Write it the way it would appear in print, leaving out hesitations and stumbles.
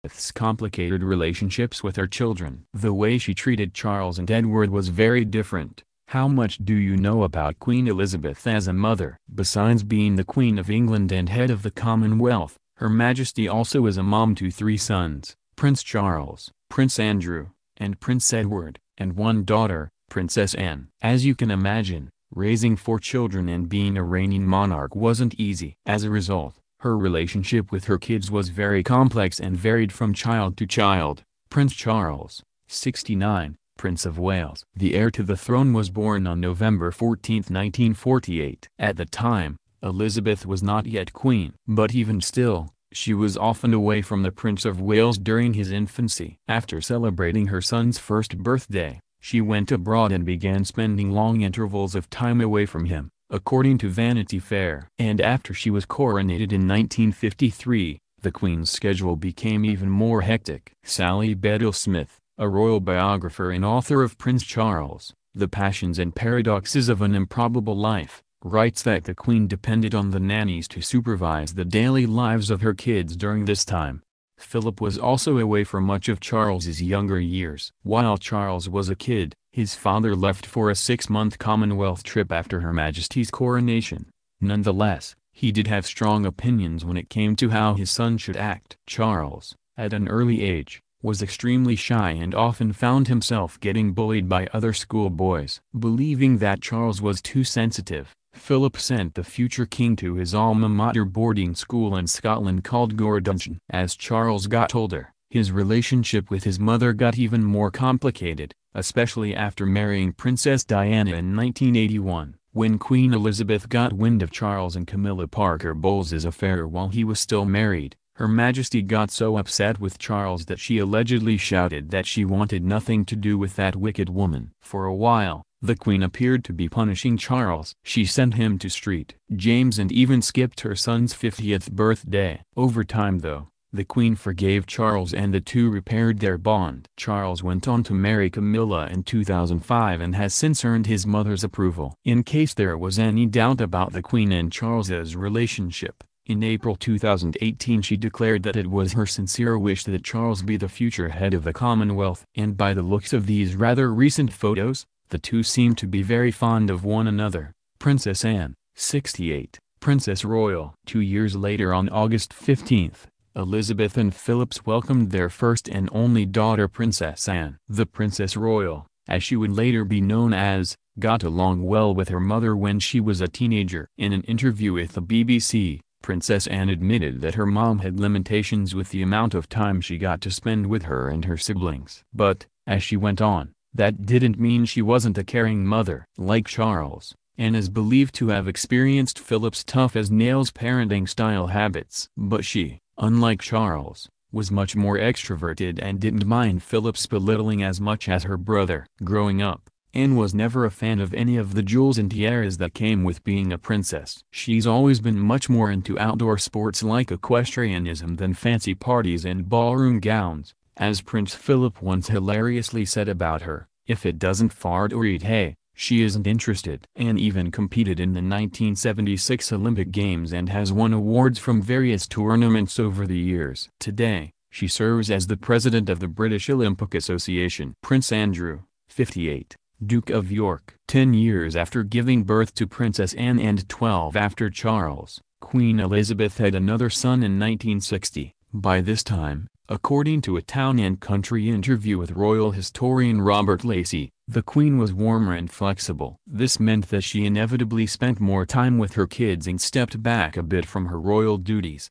Elizabeth's complicated relationships with her children. The way she treated Charles and Edward was very different. How much do you know about Queen Elizabeth as a mother? Besides being the Queen of England and head of the Commonwealth, Her Majesty also is a mom to 3 sons, Prince Charles, Prince Andrew, and Prince Edward, and 1 daughter, Princess Anne. As you can imagine, raising 4 children and being a reigning monarch wasn't easy. As a result, her relationship with her kids was very complex and varied from child to child. Prince Charles, 69, Prince of Wales. The heir to the throne was born on November 14, 1948. At the time, Elizabeth was not yet queen. But even still, she was often away from the Prince of Wales during his infancy. After celebrating her son's first birthday, she went abroad and began spending long intervals of time away from him, according to Vanity Fair. And after she was coronated in 1953, the Queen's schedule became even more hectic. Sally Bedell-Smith, a royal biographer and author of Prince Charles, The Passions and Paradoxes of an Improbable Life, writes that the Queen depended on the nannies to supervise the daily lives of her kids during this time. Philip was also away for much of Charles's younger years. While Charles was a kid, his father left for a 6-month Commonwealth trip after Her Majesty's coronation. Nonetheless, he did have strong opinions when it came to how his son should act. Charles, at an early age, was extremely shy and often found himself getting bullied by other schoolboys. Believing that Charles was too sensitive, Philip sent the future king to his alma mater boarding school in Scotland called Goredunction. As Charles got older, his relationship with his mother got even more complicated, especially after marrying Princess Diana in 1981. When Queen Elizabeth got wind of Charles and Camilla Parker Bowles's affair while he was still married, Her Majesty got so upset with Charles that she allegedly shouted that she wanted nothing to do with that wicked woman. For a while, the Queen appeared to be punishing Charles. She sent him to St. James and even skipped her son's 50th birthday. Over time though, the Queen forgave Charles and the two repaired their bond. Charles went on to marry Camilla in 2005 and has since earned his mother's approval. In case there was any doubt about the Queen and Charles's relationship, in April 2018 she declared that it was her sincere wish that Charles be the future head of the Commonwealth. And by the looks of these rather recent photos, the two seem to be very fond of one another. Princess Anne, 68, Princess Royal. 2 years later on August 15, Elizabeth and Philip welcomed their first and only daughter Princess Anne. The Princess Royal, as she would later be known as, got along well with her mother when she was a teenager. In an interview with the BBC, Princess Anne admitted that her mom had limitations with the amount of time she got to spend with her and her siblings. But, as she went on, that didn't mean she wasn't a caring mother. Like Charles, Anne is believed to have experienced Philip's tough-as-nails parenting style habits. But she, unlike Charles, was much more extroverted and didn't mind Philip's belittling as much as her brother. Growing up, Anne was never a fan of any of the jewels and tiaras that came with being a princess. She's always been much more into outdoor sports like equestrianism than fancy parties and ballroom gowns. As Prince Philip once hilariously said about her, if it doesn't fart or eat hay, she isn't interested. Anne even competed in the 1976 Olympic Games and has won awards from various tournaments over the years. Today, she serves as the president of the British Olympic Association. Prince Andrew, 58, Duke of York. 10 years after giving birth to Princess Anne and 12 after Charles, Queen Elizabeth had another son in 1960. By this time, according to a Town and Country interview with royal historian Robert Lacey, the Queen was warmer and flexible. This meant that she inevitably spent more time with her kids and stepped back a bit from her royal duties.